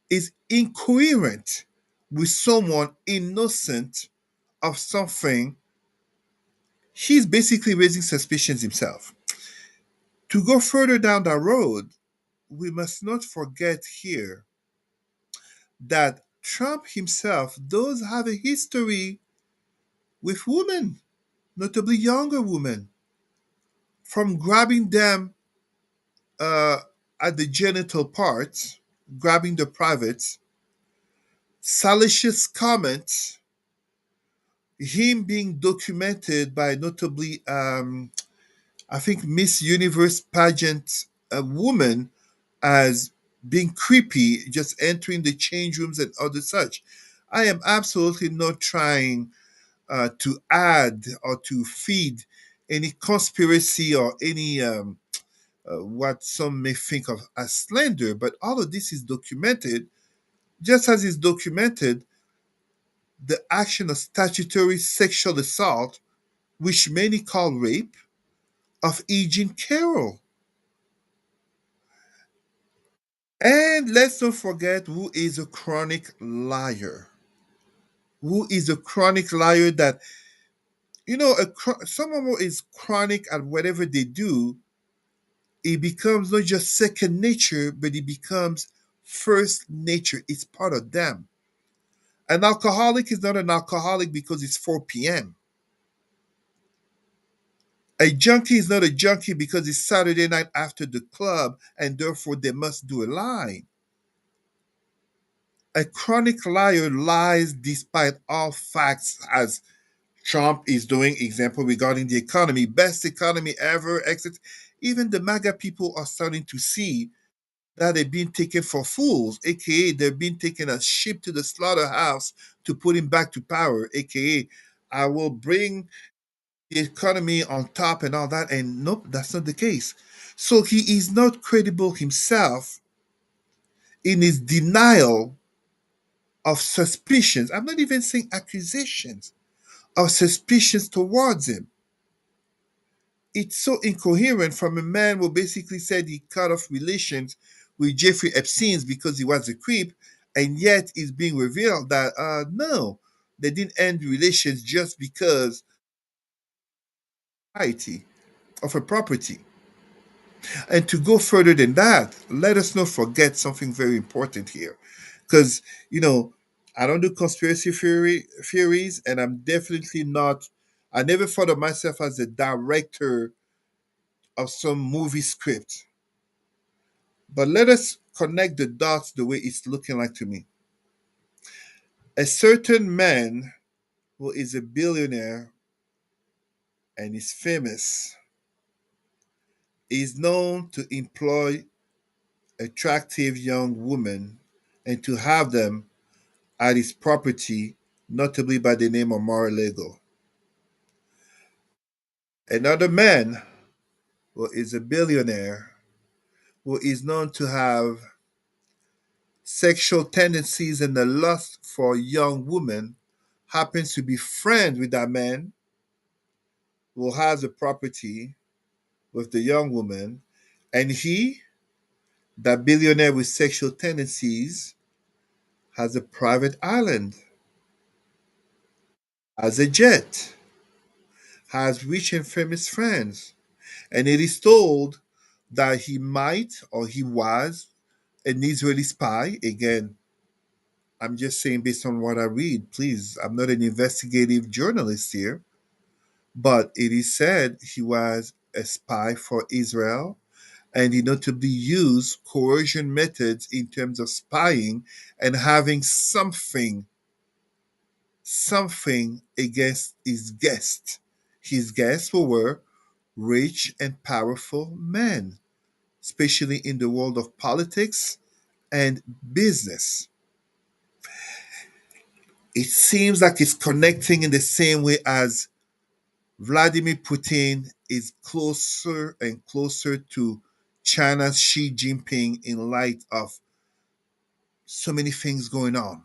is incoherent with someone innocent of something. He's basically raising suspicions himself. To go further down the road, we must not forget here that Trump himself does have a history with women, notably younger women, from grabbing them uh, at the genital parts, grabbing the privates, salacious comments, him being documented by notably, I think, Miss Universe pageant woman as being creepy, just entering the change rooms and other such. I am absolutely not trying to add or to feed any conspiracy or any what some may think of as slander, but all of this is documented, just as is documented the action of statutory sexual assault, which many call rape, of E. Jean Carroll. And let's not forget who is a chronic liar. Who is a chronic liar that, someone who is chronic at whatever they do, it becomes not just second nature, but it becomes first nature. It's part of them. An alcoholic is not an alcoholic because it's 4 p.m. A junkie is not a junkie because it's Saturday night after the club and therefore they must do a lie. A chronic liar lies despite all facts, as Trump is doing, example regarding the economy, best economy ever, exit. Even the MAGA people are starting to see that they're being taken for fools, aka they're being taken as sheep to the slaughterhouse to put him back to power, aka I will bring the economy on top and all that. And nope, that's not the case. So he is not credible himself in his denial of suspicions. I'm not even saying accusations, of suspicions towards him. It's so incoherent from a man who basically said he cut off relations with Jeffrey Epstein because he was a creep, and yet it's being revealed that no, they didn't end relations just because of a property. And to go further than that, let us not forget something very important here. Because, I don't do theories, and I'm definitely not, I never thought of myself as a director of some movie script. But let us connect the dots the way it's looking like to me. A certain man who is a billionaire and is famous is known to employ attractive young women and to have them at his property, notably by the name of Mar-a-Lago. Another man who is a billionaire who is known to have sexual tendencies and a lust for young women happens to be friends with that man who has a property with the young woman, and he, that billionaire with sexual tendencies, has a private island, has a jet, has rich and famous friends, and it is told that he might or he was an Israeli spy. Again, I'm just saying based on what I read. Please, I'm not an investigative journalist here, but it is said he was a spy for Israel and he notably used coercion methods in terms of spying and having something against his guests. His guests were rich and powerful men, especially in the world of politics and business. It seems like it's connecting in the same way as Vladimir Putin is closer and closer to China's Xi Jinping in light of so many things going on.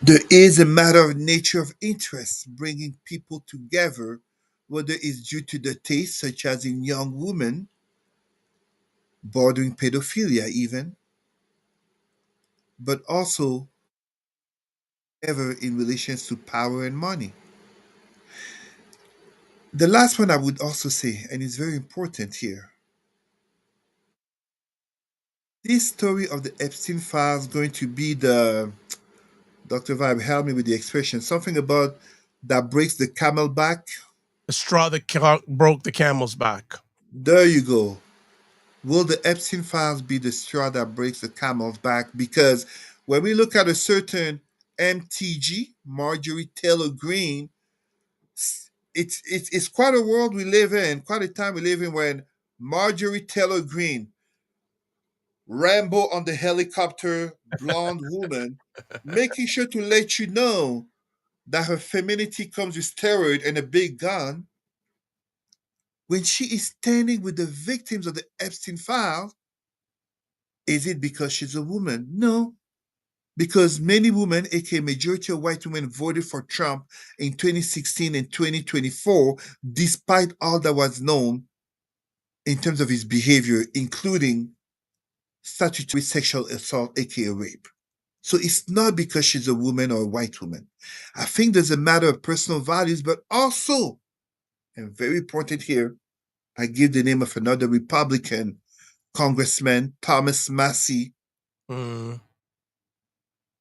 There is a matter of nature of interest bringing people together, whether it's due to the taste, such as in young women, bordering pedophilia even, but also ever in relations to power and money. The last one I would also say, and it's very important here, this story of the Epstein files going to be the Dr. Vibe, help me with the expression, something about that breaks the camel back. The straw that broke the camel's back. There you go. Will the Epstein files be the straw that breaks the camel's back? Because when we look at a certain MTG, Marjorie Taylor Greene, it's quite a world we live in, quite a time we live in when Marjorie Taylor Greene, Rambo on the helicopter, blonde woman, making sure to let you know that her femininity comes with steroid and a big gun. When she is standing with the victims of the Epstein file, is it because she's a woman? No, because many women, aka majority of white women, voted for Trump in 2016 and 2024, despite all that was known in terms of his behavior, including statutory sexual assault, aka rape. So it's not because she's a woman or a white woman. I think there's a matter of personal values, but also, and very important here, I give the name of another Republican Congressman, Thomas Massey. Mm.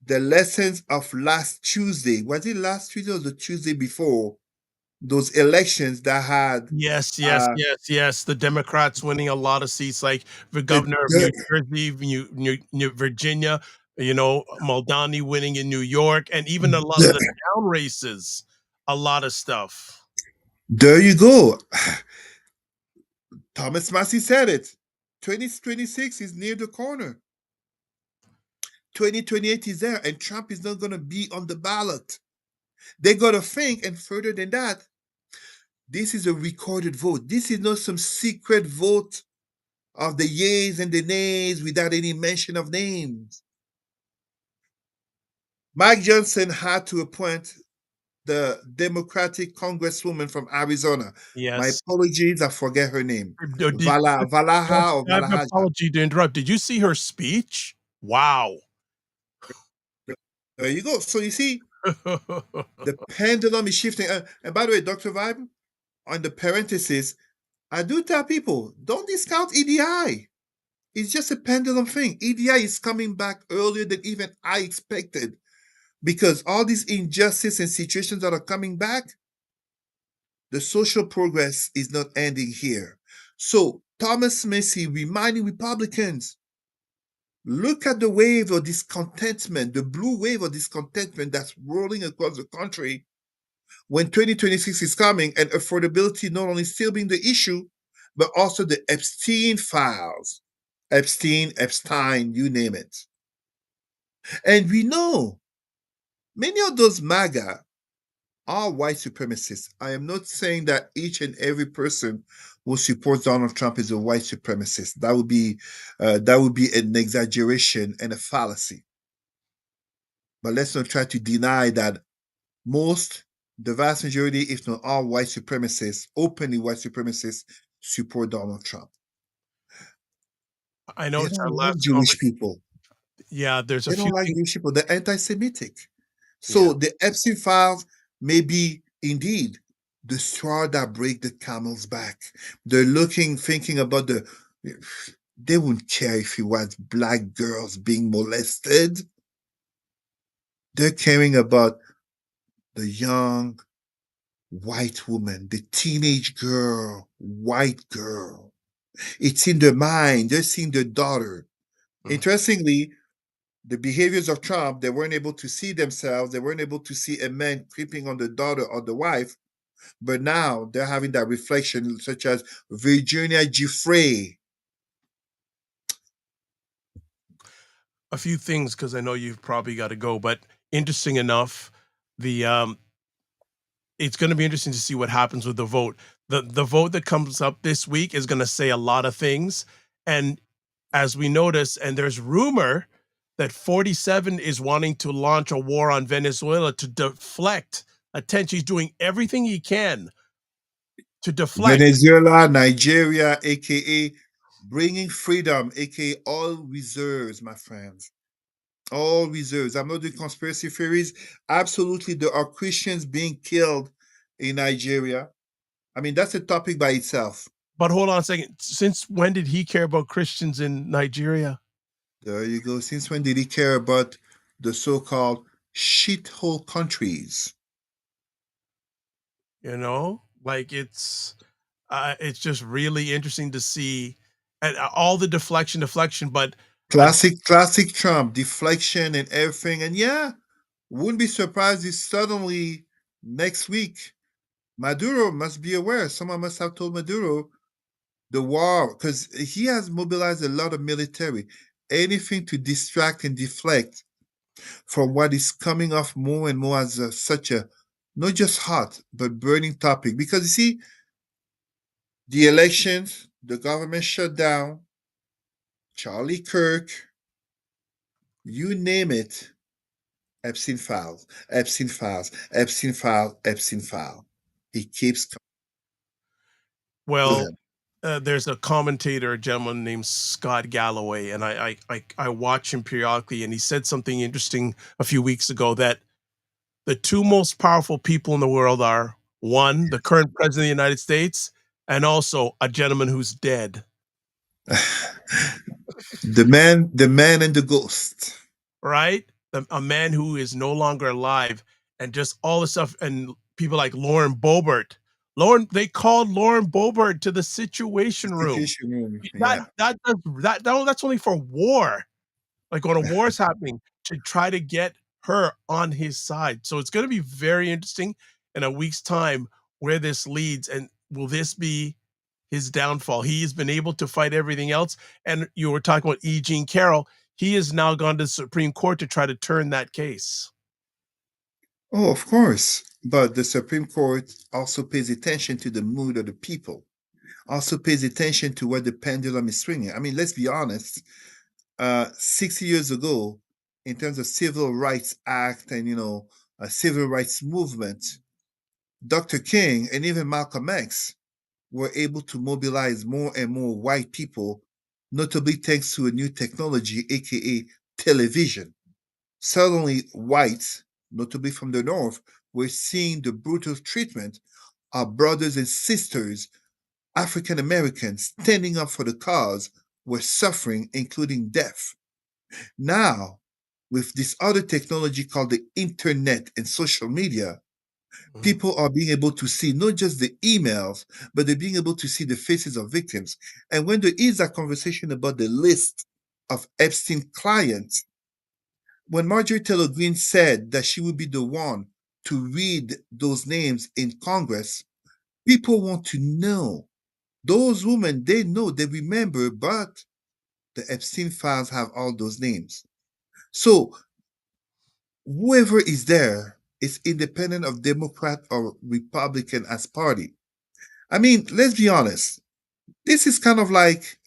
The lessons of last Tuesday, was it last Tuesday or the Tuesday before? Those elections that had Yes. The Democrats winning a lot of seats, like the the, governor of New the, Jersey, New Virginia, Muldowney winning in New York, and even a lot of the the down races, a lot of stuff. there you go. Thomas Massey said it. 2026 is near the corner. 2028 is there, and Trump is not going to be on the ballot. They got to think, and further than that, this is a recorded vote. This is not some secret vote of the yeas and the nays without any mention of names. Mike Johnson had to appoint the Democratic Congresswoman from Arizona. My Yes. apologies, I forget her name. Did Valaha or I have an Valahaja. apology to interrupt. Did you see her speech? Wow. There you go. So you see, the pendulum is shifting. And by the way, Dr. Vibe, on the parenthesis, I do tell people, don't discount EDI. It's just a pendulum thing. EDI is coming back earlier than even I expected because all these injustice and situations that are coming back, the social progress is not ending here. So Thomas Massey reminding Republicans, look at the wave of discontentment, the blue wave of discontentment that's rolling across the country when 2026 is coming and affordability not only still being the issue, but also the Epstein files. Epstein, you name it. And we know many of those MAGA are white supremacists. I am not saying that each and every person who supports Donald Trump is a white supremacist. That would be an exaggeration and a fallacy. But let's not try to deny that the vast majority, if not all white supremacists, openly white supremacists, support Donald Trump. I know They it's our don't like last Jewish people. Yeah, there's a They few don't like things. Jewish people. They're anti-Semitic. Yeah. So the Epstein files may be indeed the straw that break the camel's back. They're thinking about They wouldn't care if it was black girls being molested. They're caring about the young white woman, the teenage girl, white girl. It's in their mind. They're seeing their daughter. Interestingly, the behaviors of Trump, they weren't able to see themselves. They weren't able to see a man creeping on the daughter or the wife. But now they're having that reflection, such as Virginia Giuffre. A few things, because I know you've probably got to go, but interesting enough, the it's going to be interesting to see what happens with the vote. The vote that comes up this week is going to say a lot of things, and as we notice, and there's rumor that 47 is wanting to launch a war on Venezuela to deflect attention. He's doing everything he can to deflect. Venezuela, Nigeria, aka bringing freedom, aka all reserves, my friends. All reserves. I'm not doing conspiracy theories. Absolutely, there are Christians being killed in Nigeria. I mean, that's a topic by itself. But hold on a second. Since when did he care about Christians in Nigeria? There you go. Since when did he care about the so-called shithole countries? You know, like it's just really interesting to see, and all the deflection, but Classic Trump, deflection and everything. And yeah, wouldn't be surprised if suddenly next week Maduro must be aware. Someone must have told Maduro the war, because he has mobilized a lot of military. Anything to distract and deflect from what is coming off more and more as such a not just hot but burning topic. Because you see, the elections, the government shutdown, Charlie Kirk, you name it, Epstein files, Epstein files, Epstein file, Epstein file. It keeps coming. well, there's a commentator, a gentleman named Scott Galloway, and I watch him periodically, and he said something interesting a few weeks ago, that the two most powerful people in the world are, one, the current president of the United States, and also a gentleman who's dead. The man and the ghost. Right? A man who is no longer alive, and just all the stuff, and people like Lauren Boebert. They called Lauren Boebert to the Situation Room. Yeah. That's only for war. Like when a war is happening, to try to get her on his side. So it's going to be very interesting in a week's time where this leads, and will this be his downfall? He has been able to fight everything else, and you were talking about E. Jean Carroll. He has now gone to the Supreme Court to try to turn that case. Oh, of course. But the Supreme Court also pays attention to the mood of the people, also pays attention to where the pendulum is swinging. I mean, let's be honest. 60 years ago, in terms of Civil Rights Act and, a civil rights movement, Dr. King and even Malcolm X were able to mobilize more and more white people, notably thanks to a new technology, aka television. Suddenly, whites, notably from the North, were seeing the brutal treatment of brothers and sisters, African Americans, standing up for the cause, were suffering, including death. Now, with this other technology called the internet and social media, people are being able to see not just the emails, but they're being able to see the faces of victims. And when there is a conversation about the list of Epstein clients, when Marjorie Taylor Greene said that she would be the one to read those names in Congress, people want to know. Those women, they know, they remember, but the Epstein files have all those names. So whoever is there is independent of Democrat or Republican as party. I mean, let's be honest. This is kind of like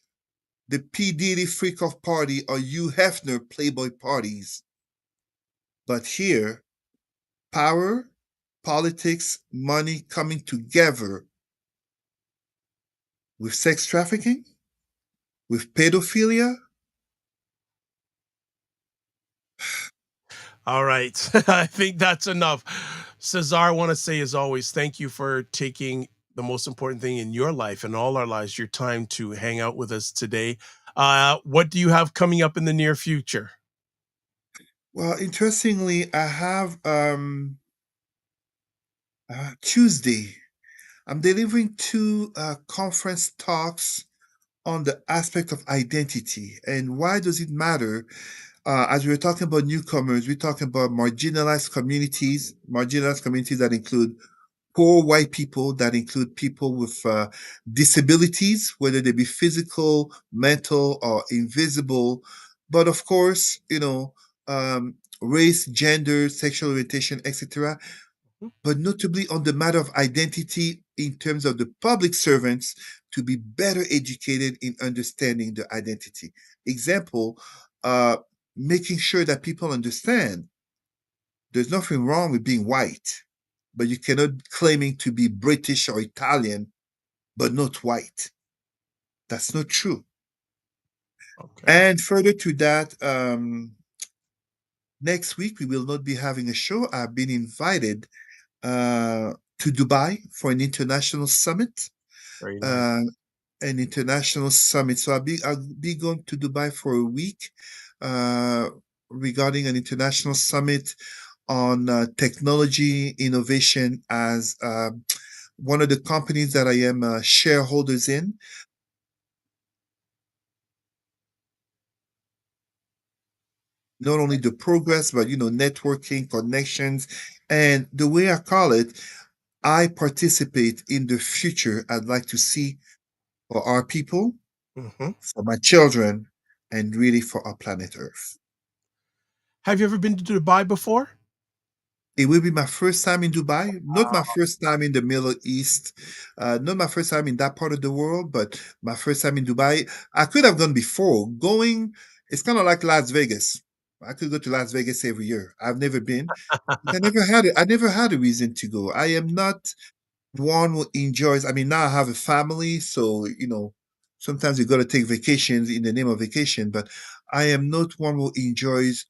the P. Diddy freak off party or Hugh Hefner Playboy parties. But here, power, politics, money coming together with sex trafficking, with pedophilia. All right. I think that's enough. Cesar, I want to say, as always, thank you for taking the most important thing in your life and all our lives, your time to hang out with us today. What do you have coming up in the near future? Well, interestingly, I have Tuesday. I'm delivering two conference talks on the aspect of identity and why does it matter. As we were talking about newcomers, we're talking about marginalized communities that include poor white people, that include people with disabilities, whether they be physical, mental, or invisible. But of course, race, gender, sexual orientation, etc. But notably on the matter of identity in terms of the public servants to be better educated in understanding the identity. Example, uh, making sure that people understand there's nothing wrong with being white, but you cannot claiming to be British or Italian, but not white. That's not true. Okay. And further to that, next week we will not be having a show. I've been invited to Dubai for an international summit. Very nice. Uh, an international summit. So I'll be going to Dubai for a week uh, regarding an international summit on technology innovation as one of the companies that I am shareholders in. Not only the progress, but networking, connections, and the way I call it, I participate in the future I'd like to see for our people, Hmm. for my children, and really for our planet Earth. Have you ever been to Dubai before? It will be my first time in Dubai, not my first time in the Middle East, not my first time in that part of the world, but my first time in Dubai. I could have gone before. Going, it's kind of like Las Vegas. I could go to Las Vegas every year. I've never been. I never had it. I never had a reason to go. I am not one who enjoys. I mean, now I have a family, so sometimes you got to take vacations in the name of vacation. But I am not one who enjoys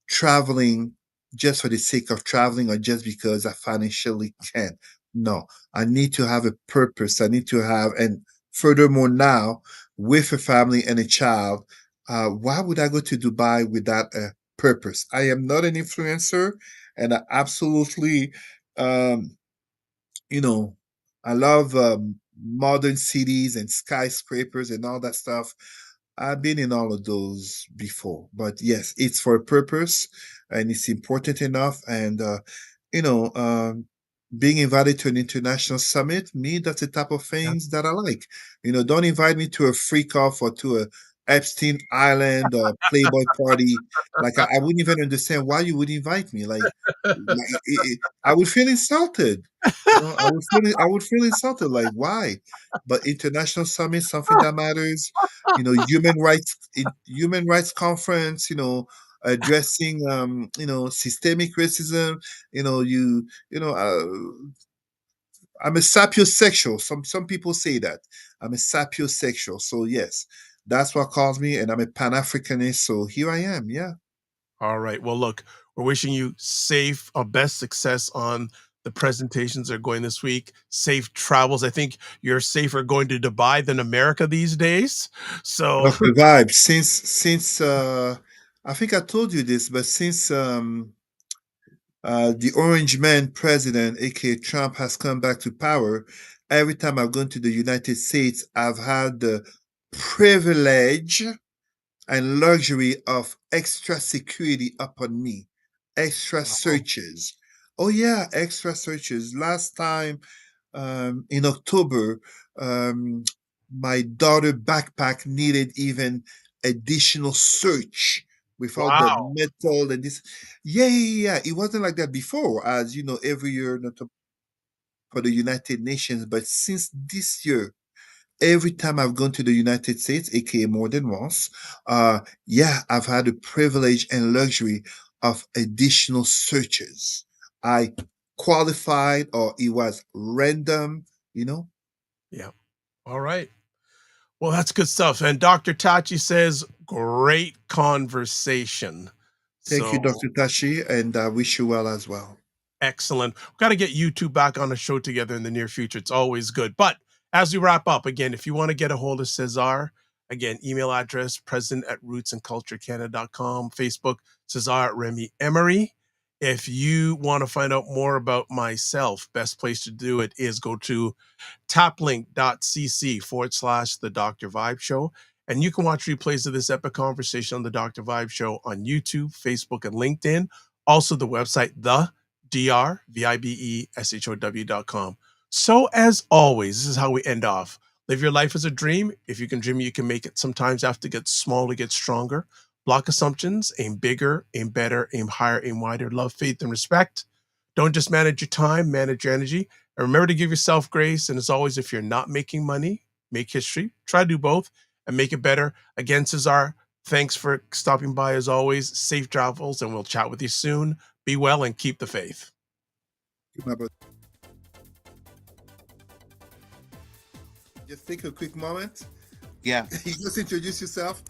traveling just for the sake of traveling or just because I financially can. No, I need to have a purpose. I need to have, and furthermore, now with a family and a child, why would I go to Dubai without a purpose? I am not an influencer, and I absolutely, um, you know, I love modern cities and skyscrapers and all that stuff. I've been in all of those before, but yes, it's for a purpose and it's important enough. And, you know, um, being invited to an international summit, me, that's the type of Yeah. things that I like. Don't invite me to a freak off or to a Epstein Island or Playboy party. Like, I wouldn't even understand why you would invite me. I would feel insulted. I would feel insulted. Like, why? But international summit, something that matters. Human rights conference. Addressing systemic racism. You know, you you know. I'm a sapiosexual. Some people say that I'm a sapiosexual. So yes, that's what calls me, and I'm a Pan Africanist. So here I am. Yeah. All right. Well, look, we're wishing you safe, best success on the presentations that are going this week. Safe travels. I think you're safer going to Dubai than America these days. So, Dr. Vibe, since I think I told you this, but since the Orange Man president, aka Trump, has come back to power, every time I've gone to the United States, I've had the privilege and luxury of extra security upon me, extra wow. searches. Oh yeah, extra searches. Last time in October, um, my daughter backpack needed even additional search with all the Wow. metal and this. Yeah, yeah, yeah. It wasn't like that before, as every year, not for the United Nations, but since this year, every time I've gone to the United States, aka more than once, yeah, I've had the privilege and luxury of additional searches. I qualified or it was random, you know. Yeah. All right. Well, that's good stuff. And Dr. Tachi says, great conversation. Thank you, So Dr. Tashi, and I wish you well as well. excellent. We've got to get you two back on a show together in the near future. It's always good. But as we wrap up, again, if you want to get a hold of Cesar, Again, email address, president@rootsandculturecanada.com. Facebook, Cesar Remy Emery. If you want to find out more about myself, best place to do it is go to taplink.cc/The Dr. Vibe Show. And you can watch replays of this epic conversation on The Dr. Vibe Show on YouTube, Facebook, and LinkedIn. Also, the website, thedrvibeshow.com. So, as always, this is how we end off. Live your life as a dream. If you can dream it, you can make it. Sometimes you have to get small to get stronger. Block assumptions, aim bigger, aim better, aim higher, aim wider. Love, faith, and respect. Don't just manage your time, manage your energy. And remember to give yourself grace. And as always, if you're not making money, make history. Try to do both and make it better. Again, Cesar, thanks for stopping by as always. Safe travels, and we'll chat with you soon. Be well and keep the faith. Just take a quick moment. Yeah. You just introduce yourself.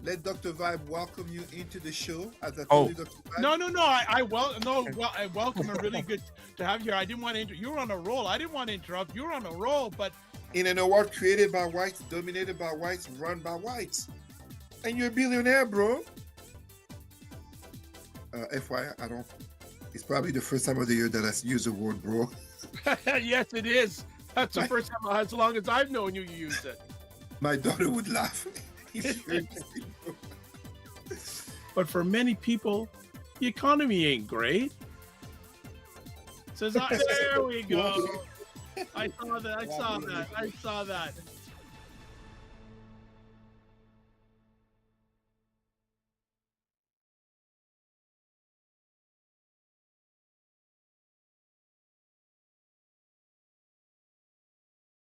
Let Dr. Vibe welcome you into the show. As I told you, Dr. Vibe. No. I welcome. I'm really good to have you here. I didn't want to. You were on a roll. I didn't want to interrupt. You were on a roll, but In an world created by whites, dominated by whites, run by whites, and you're a billionaire, bro. FYI, I don't. It's probably the first time of the year that I use the word bro. yes, it is. That's the first time, as long as I've known you, you used it. My daughter would laugh. But for many people, the economy ain't great. There we go. I saw that.